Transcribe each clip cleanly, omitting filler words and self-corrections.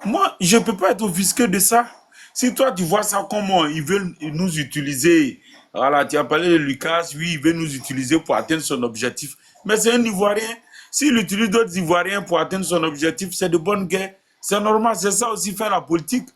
Moi, je ne peux pas être offusqué de ça. Si toi, tu vois ça comment ils veulent nous utiliser. Voilà, tu as parlé de Lucas, oui, il veut nous utiliser pour atteindre son objectif. Mais c'est un Ivoirien. S'il utilise d'autres Ivoiriens pour atteindre son objectif, c'est de bonne guerre. C'est normal, c'est ça aussi faire la politique.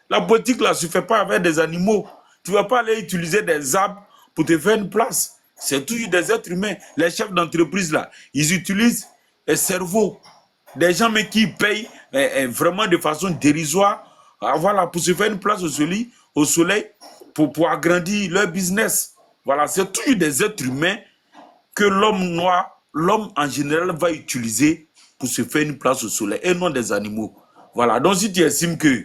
La politique, là, ne se fait pas avec des animaux. Tu ne vas pas aller utiliser des arbres pour te faire une place. C'est toujours des êtres humains. Les chefs d'entreprise, là, ils utilisent le cerveau. Des gens mais qui payent vraiment de façon dérisoire voilà, pour se faire une place au soleil pour agrandir leur business. Voilà, c'est toujours des êtres humains que l'homme noir, l'homme en général va utiliser pour se faire une place au soleil et non des animaux. Voilà, donc si tu estimes que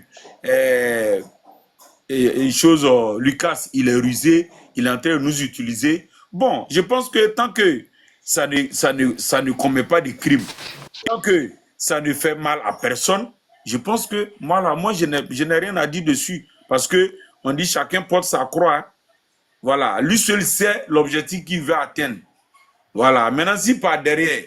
une chose, Lucas, il est rusé, il est en train de nous utiliser, bon, je pense que tant que ça ne commet pas de crime, tant que ça ne fait mal à personne, je pense que moi, là, moi je n'ai rien à dire dessus. Parce que on dit chacun porte sa croix. Hein. Voilà, lui seul sait l'objectif qu'il veut atteindre. Voilà, maintenant si par derrière,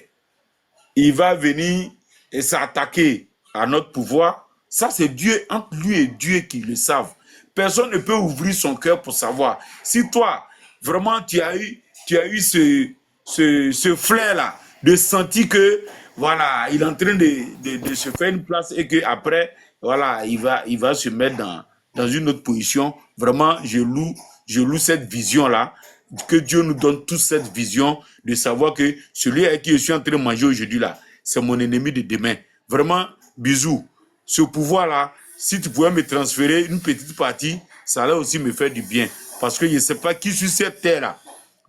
il va venir et s'attaquer à notre pouvoir, ça c'est Dieu, entre lui et Dieu qui le savent. Personne ne peut ouvrir son cœur pour savoir. Si toi, vraiment, tu as eu ce flair-là, de sentir que, voilà, il est en train de se faire une place et qu'après, voilà, il va se mettre dans une autre position. Vraiment, je loue cette vision-là, que Dieu nous donne toute cette vision de savoir que celui avec qui je suis en train de manger aujourd'hui là, c'est mon ennemi de demain. Vraiment, bisous. Ce pouvoir-là, si tu pouvais me transférer une petite partie, ça allait aussi me faire du bien. Parce que je ne sais pas qui sur cette terre-là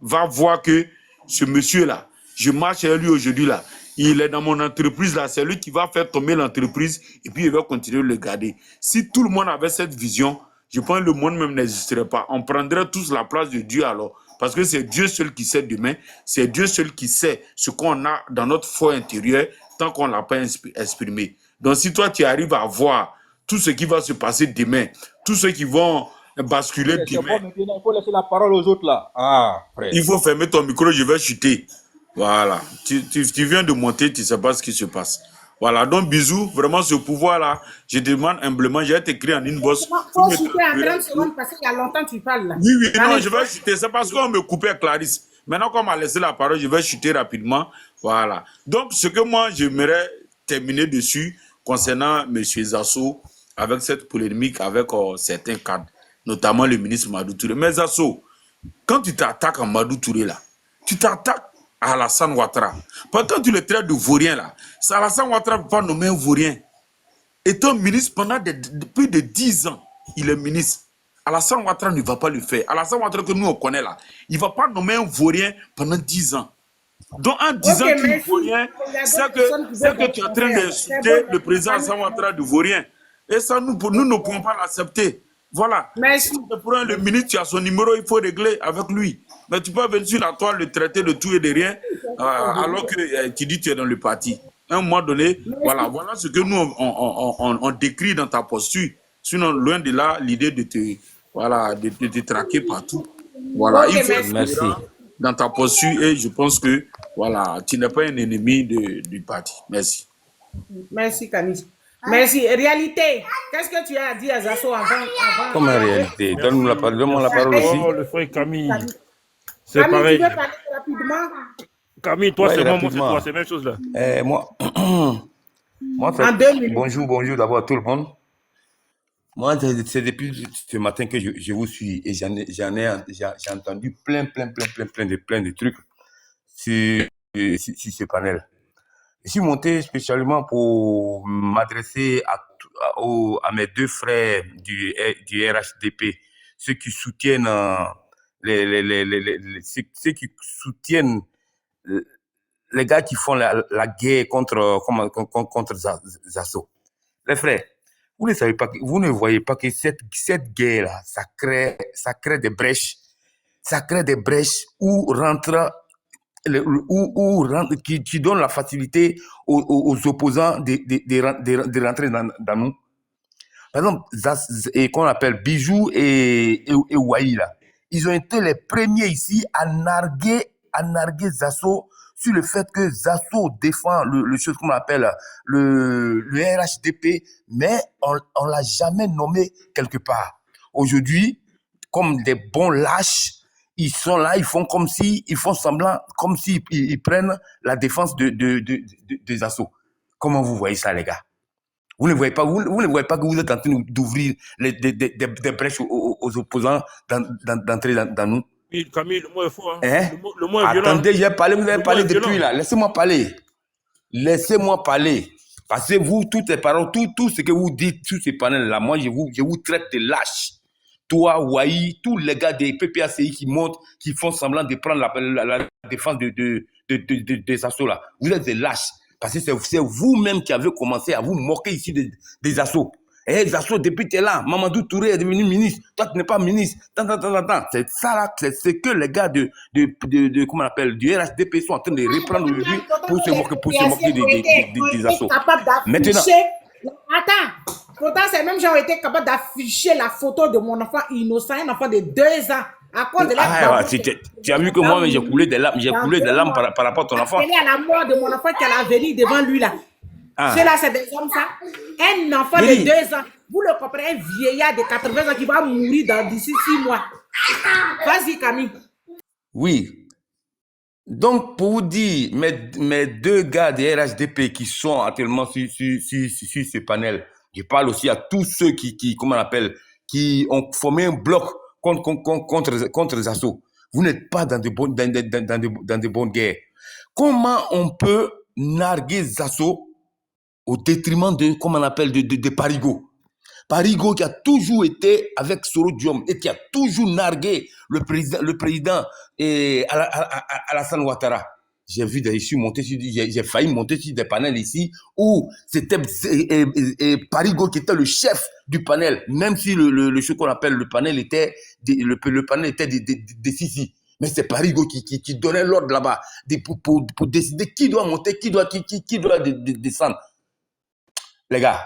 va voir que ce monsieur-là, je marche avec lui aujourd'hui là, il est dans mon entreprise là, c'est lui qui va faire tomber l'entreprise et puis il va continuer de le garder. Si tout le monde avait cette vision, je pense que le monde même n'existerait pas. On prendrait tous la place de Dieu alors. Parce que c'est Dieu seul qui sait demain, c'est Dieu seul qui sait ce qu'on a dans notre foi intérieure tant qu'on ne l'a pas exprimé. Donc si toi tu arrives à voir tout ce qui va se passer demain, tous ceux qui vont basculer demain. Il faut laisser la parole aux autres là. Ah, frère. Il faut fermer ton micro, je vais chuter. Voilà. Tu viens de monter, tu ne sais pas ce qui se passe. Voilà, donc bisous, vraiment ce pouvoir-là, je demande humblement, j'ai t'écrit en inbox. Faut chuter en 30 secondes parce qu'il y a longtemps que tu parles là. Oui, oui, non, je vais chuter, c'est parce qu'on me coupait Clarisse. Maintenant qu'on m'a laissé la parole, je vais chuter rapidement. Voilà. Donc, ce que moi, j'aimerais terminer dessus concernant M. Zasso, avec cette polémique avec certains cadres, notamment le ministre Madou Touré. Mais Zasso, quand tu t'attaques à Madou Touré là, tu t'attaques à Alassane Ouattara. Quand tu le traites de vaurien là, Alassane Ouattara ne peut pas nommer un vaurien. Étant ministre pendant plus de 10 ans, il est ministre. Alassane Ouattara ne va pas le faire. Alassane Ouattara que nous on connaît là, il ne va pas nommer un vaurien pendant 10 ans. Donc en disant qu'il est vaurien, c'est que tu es en train d'insulter le président Alassane Ouattara de vaurien. Et ça, nous ne pouvons pas l'accepter. Voilà. Merci. Si tu prends le ministre, tu as son numéro, il faut régler avec lui. Mais tu peux venir sur la toile le traiter de tout et de rien, alors que tu dis que tu es dans le parti. À un moment donné, voilà ce que nous, on décrit dans ta posture. Sinon, loin de là, l'idée de te traquer partout. Voilà, il faut être dans ta posture et je pense que, voilà, tu n'es pas un ennemi du parti. Merci. Merci, Camille. Merci. Réalité, qu'est-ce que tu as à dire à Zasso avant Comme réalité, donne-moi la parole aussi. Oh, le frère Camille. C'est pareil. Tu veux parler rapidement? Camille, toi, c'est moi, c'est toi, c'est la même chose là. Moi, bonjour d'abord à tout le monde. Moi, c'est depuis ce matin que je vous suis et j'ai entendu plein de trucs sur ce panel. Je suis monté spécialement pour m'adresser à mes deux frères du RHDP, ceux qui soutiennent ceux qui soutiennent les gars qui font la guerre contre Zasso. Les frères, vous ne savez pas, vous ne voyez pas que cette guerre-là, ça crée des brèches. Ça crée des brèches qui donne la facilité aux opposants de rentrer dans nous. Par exemple, qu'on appelle Bijou et Ouaï, là. Ils ont été les premiers ici à narguer Zasso sur le fait que Zasso défend le chose qu'on appelle le RHDP, mais on l'a jamais nommé quelque part. Aujourd'hui, comme des bons lâches, ils sont là, ils font comme si, ils font semblant, comme s'ils ils prennent la défense des assauts. Comment vous voyez ça, les gars? Vous ne voyez pas, vous ne voyez pas que vous êtes en train d'ouvrir des brèches aux opposants d'entrer dans nous? Camille, le mot est fort. Hein? Hein? Le mot est violent. Attendez, j'ai parlé, vous avez parlé depuis là. Laissez-moi parler. Laissez-moi parler. Parce que vous, toutes les paroles, tout ce que vous dites sur ces panels-là, moi, je vous traite de lâches. Toi, Wahi, tous les gars des PPACI qui montent, qui font semblant de prendre la défense des assauts là. Vous êtes des lâches. Parce que c'est vous-même qui avez commencé à vous moquer ici des assauts. Et les assauts, depuis que tu es là, Mamadou Touré est devenu ministre. Toi, tu n'es pas ministre. C'est ça là, c'est ce que les gars comment on appelle, du RHDP sont en train de reprendre aujourd'hui pour se moquer des assauts. Maintenant. Attends, pourtant ces mêmes gens ont été capables d'afficher la photo de mon enfant innocent, un enfant de 2 ans, à cause de la... Tu as vu que moi, j'ai coulé des larmes par rapport à ton enfant. Il est à la mort de mon enfant qui a la venue devant lui là. Ceux-là, c'est des hommes, ça. Un enfant de 2 ans, vous le comprenez, un vieillard de 80 ans qui va mourir d'ici 6 mois. Vas-y, Camille. Oui. Donc, pour vous dire, mes 2 gars des RHDP qui sont actuellement sur ce panel, je parle aussi à tous ceux comment on appelle, qui ont formé un bloc contre les assauts. Vous n'êtes pas dans de bonnes guerres. Comment on peut narguer les assauts au détriment de, comment on appelle, de Parigo? Parigo qui a toujours été avec Soro Diom et qui a toujours nargué le président Alassane Ouattara. J'ai vu j'ai failli monter sur des panels ici où c'était Parigo qui était le chef du panel, même si ce qu'on appelle le panel était des Sisi. Mais c'est Parigo qui donnait l'ordre là-bas pour décider qui doit monter, qui doit descendre. Les gars,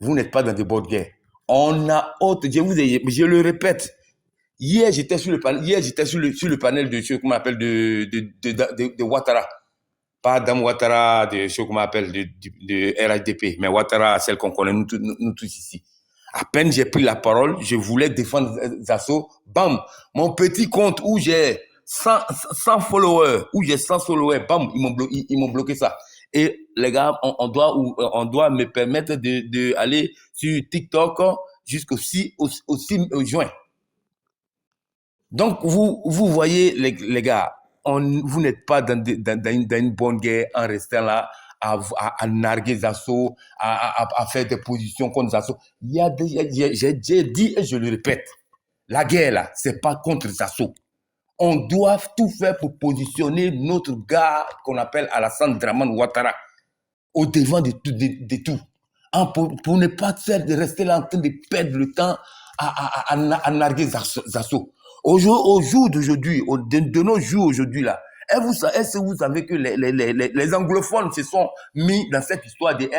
vous n'êtes pas dans des bonnes guerres. On a je le répète. Hier, j'étais sur le panel de ce qu'on m'appelle de Ouattara. Pas Dame Ouattara de ce qu'on m'appelle de RHDP, mais Ouattara, celle qu'on connaît nous tous ici. À peine j'ai pris la parole, je voulais défendre Zasso. Bam! Mon petit compte où j'ai 100 followers, bam, ils m'ont bloqué ça. Et les gars, on doit me permettre de aller sur TikTok jusqu'au 6 juin. Donc, vous voyez, les gars, vous n'êtes pas dans une bonne guerre en restant là à narguer Zasso, à faire des positions contre Zasso. J'ai dit et je le répète, la guerre là, c'est pas contre Zasso. On doit tout faire pour positionner notre gars qu'on appelle Alassane Dramane Ouattara au devant de tout. Pour ne pas rester là en train de perdre le temps à narguer Zasso. Au jour d'aujourd'hui, de nos jours aujourd'hui là, est-ce que vous savez que les anglophones se sont mis dans cette histoire des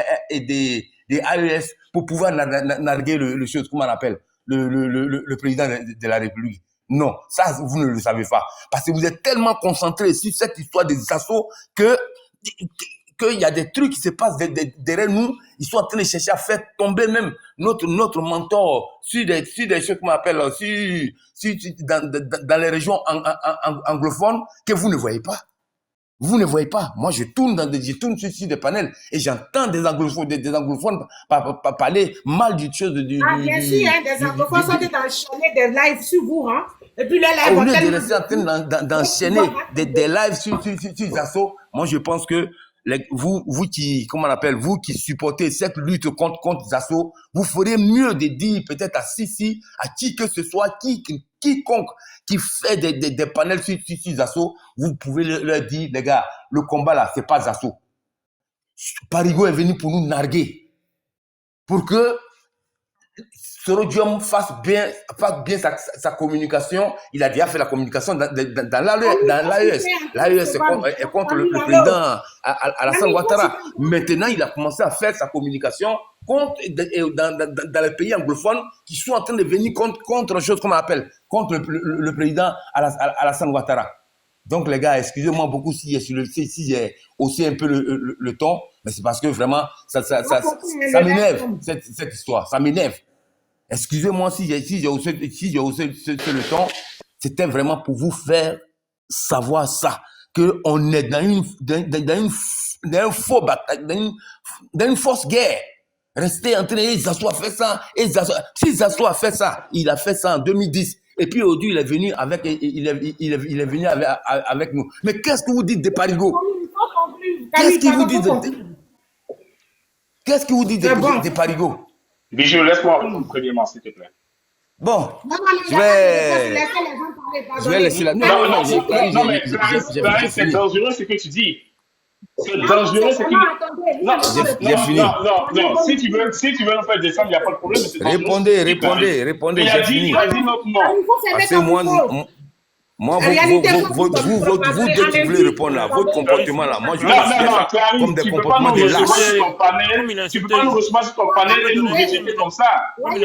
AES pour pouvoir narguer le chose, comment on appelle, le président de la République? Non, ça, vous ne le savez pas. Parce que vous êtes tellement concentrés sur cette histoire des assauts qu'il y a des trucs qui se passent derrière nous. Ils sont en train de chercher à faire tomber même notre mentor sur des choses qu'on appelle dans les régions anglophones que vous ne voyez pas. Vous ne voyez pas. Moi, je tourne sur des panels et j'entends des anglophones parler mal du chose bien sûr, des anglophones sont enchaîner des lives sur vous, hein. Et puis les lives. Au lieu de rester en train d'enchaîner des lives sur les assauts, moi, je pense que vous qui, comment on appelle, vous qui supportez cette lutte contre les assauts, vous ferez mieux de dire peut-être à Sisi, à qui que ce soit, quiconque qui fait des panels sur les assauts, vous pouvez leur dire, les gars, le combat là, c'est pas Zasso. Parigo est venu pour nous narguer. Pour que Soro Diom fasse bien sa communication. Il a déjà fait la communication dans l'AES. L'AES est contre le président Alassane Ouattara. Maintenant, il a commencé à faire sa communication dans les pays anglophones qui sont en train de venir contre une chose qu'on appelle, contre le président Alassane Ouattara. Donc, les gars, excusez-moi beaucoup si j'ai haussé un peu le ton, mais c'est parce que vraiment, ça m'énerve, cette histoire. Ça m'énerve. Excusez-moi si j'ai haussé le ton. C'était vraiment pour vous faire savoir ça, qu'on est dans une fausse bataille, dans une fausse guerre. Rester en train de Zasso a fait ça. Si Zasso a fait ça, il a fait ça en 2010. Et puis aujourd'hui, il est venu avec nous. Mais qu'est-ce que vous dites de Parigo? Qu'est-ce que vous dites de Parigo? Bijou, laisse-moi premièrement, s'il te plaît. Bon, je vais laisser la... Non, mais Clarisse, c'est dangereux ce que tu dis. C'est dangereux ce que tu dis. Non. Si tu veux nous faire descendre, il n'y a pas de problème. Répondez. Il a dit notre nom. Parce que moi, vous, dès que vous voulez répondre là, votre comportement là, moi je non, comme des comportements de lâches. Tu peux pas nous recevoir sur ton panel et nous rejeter comme ça. On va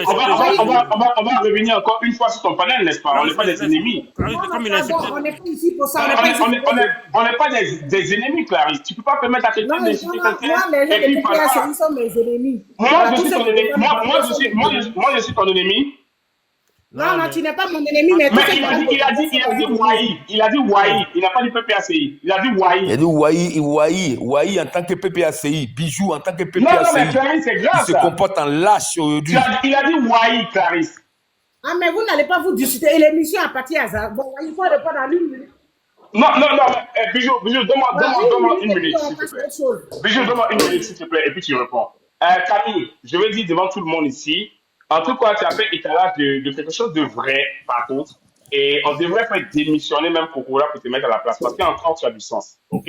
revenir encore une fois sur ton panel, n'est-ce pas? On n'est pas des ennemis. On n'est pas ici pour ça. On n'est pas des ennemis, Clarisse. Tu peux pas permettre à quelqu'un d'insulter quelqu'un. Les gens de sont mes ennemis. Moi, je suis ton ennemi. Non, tu n'es pas mon ennemi, mais il a dit Wai. Il a dit Wai. Il n'a pas dit PPACI. Il a dit Wai. Il a dit Wai en tant que PPACI. Bijou en tant que PPACI. Non, mais Clarisse, c'est grave. Il se comporte en lâche aujourd'hui. Il a dit Wai, Clarisse. Ah, mais vous n'allez pas vous discuter. Et l'émission a parti à ça. Bon, il faut répondre à l'une minute. Non, Bijou, donne-moi une minute, s'il te plaît. Bijou, donne-moi une minute, s'il te plaît, et puis tu réponds. Camille, je vais dire devant tout le monde ici, en tout cas, tu as fait étalage de quelque chose de vrai, par contre, et on devrait faire démissionner même Kokora pour te mettre à la place, parce qu'encore tu as du sens, ok?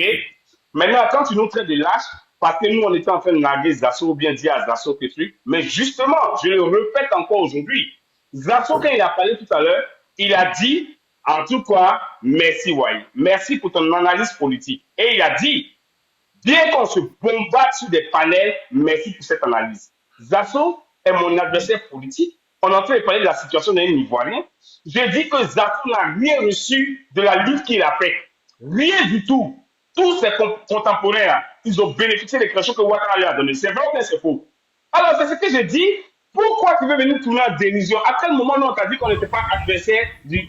Maintenant, quand tu nous traites de lâche, parce que nous, on était en train de narguer Zasso ou bien dire à Zasso que truc, mais justement, je le répète encore aujourd'hui, Zasso, quand il a parlé tout à l'heure, il a dit, en tout cas, merci Wai, merci pour ton analyse politique. Et il a dit, bien qu'on se bombarde sur des panels, merci pour cette analyse. Zasso est mon adversaire politique. On est en train de parler de la situation d'un Ivoirien. Je dis que Zasso n'a rien reçu de la lutte qu'il a faite. Rien du tout. Tous ses contemporains, ils ont bénéficié des créations que Ouattara lui a données. C'est vrai ou c'est faux? Alors, c'est ce que je dis. Pourquoi tu veux venir tourner en dérision? À quel moment nous on t'a dit qu'on n'était pas adversaire des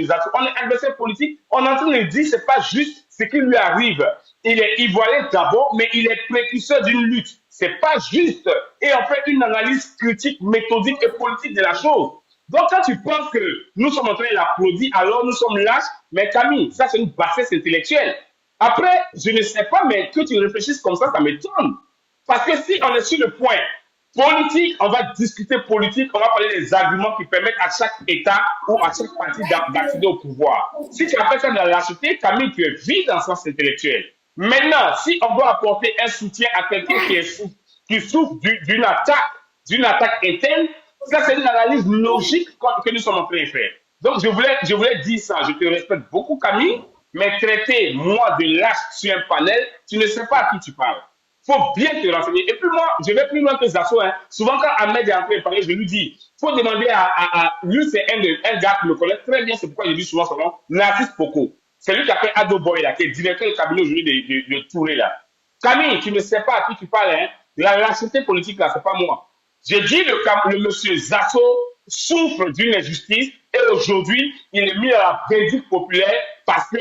Zasso? On est adversaire politique. On est en train de dire que ce n'est pas juste ce qui lui arrive. Il est ivoirien d'abord, mais il est précurseur d'une lutte. C'est pas juste. Et on fait une analyse critique, méthodique et politique de la chose. Donc, quand tu penses que nous sommes en train de l'applaudir, alors nous sommes lâches, mais Camille, ça c'est une bassesse intellectuelle. Après, je ne sais pas, mais que tu réfléchisses comme ça m'étonne. Parce que si on est sur le point politique, on va discuter politique, on va parler des arguments qui permettent à chaque État ou à chaque parti d'accéder au pouvoir. Si tu appelles ça de la lâcheté, Camille, tu es vide en sens intellectuel. Maintenant, si on doit apporter un soutien à quelqu'un qui souffre d'une attaque interne, ça c'est une analyse logique que nous sommes en train de faire. Donc je voulais dire ça. Je te respecte beaucoup, Camille, mais traiter moi de lâche sur un panel, tu ne sais pas à qui tu parles. Il faut bien te renseigner. Et puis moi, je vais plus loin que Zasso. Hein. Souvent quand Ahmed est en train de parler, je lui dis, il faut demander lui c'est un gars qui me connaît très bien, c'est pourquoi je dis souvent son nom, Narcisse Poko. C'est lui qui a fait Ado Boy, là, qui est directeur du cabinet aujourd'hui de Touré, là. Camille, tu ne sais pas à qui tu parles, hein. La lâcheté politique, là, c'est pas moi. J'ai dit le monsieur Zasso souffre d'une injustice et aujourd'hui, il est mis à la vindicte populaire parce que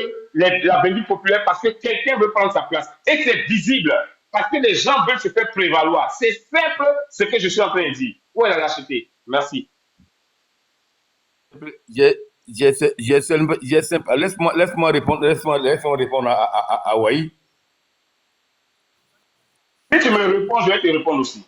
quelqu'un veut prendre sa place. Et c'est visible parce que les gens veulent se faire prévaloir. C'est simple ce que je suis en train de dire. Où est la lâcheté? Merci. Laisse-moi répondre à Wai. Si tu me réponds, je vais te répondre aussi.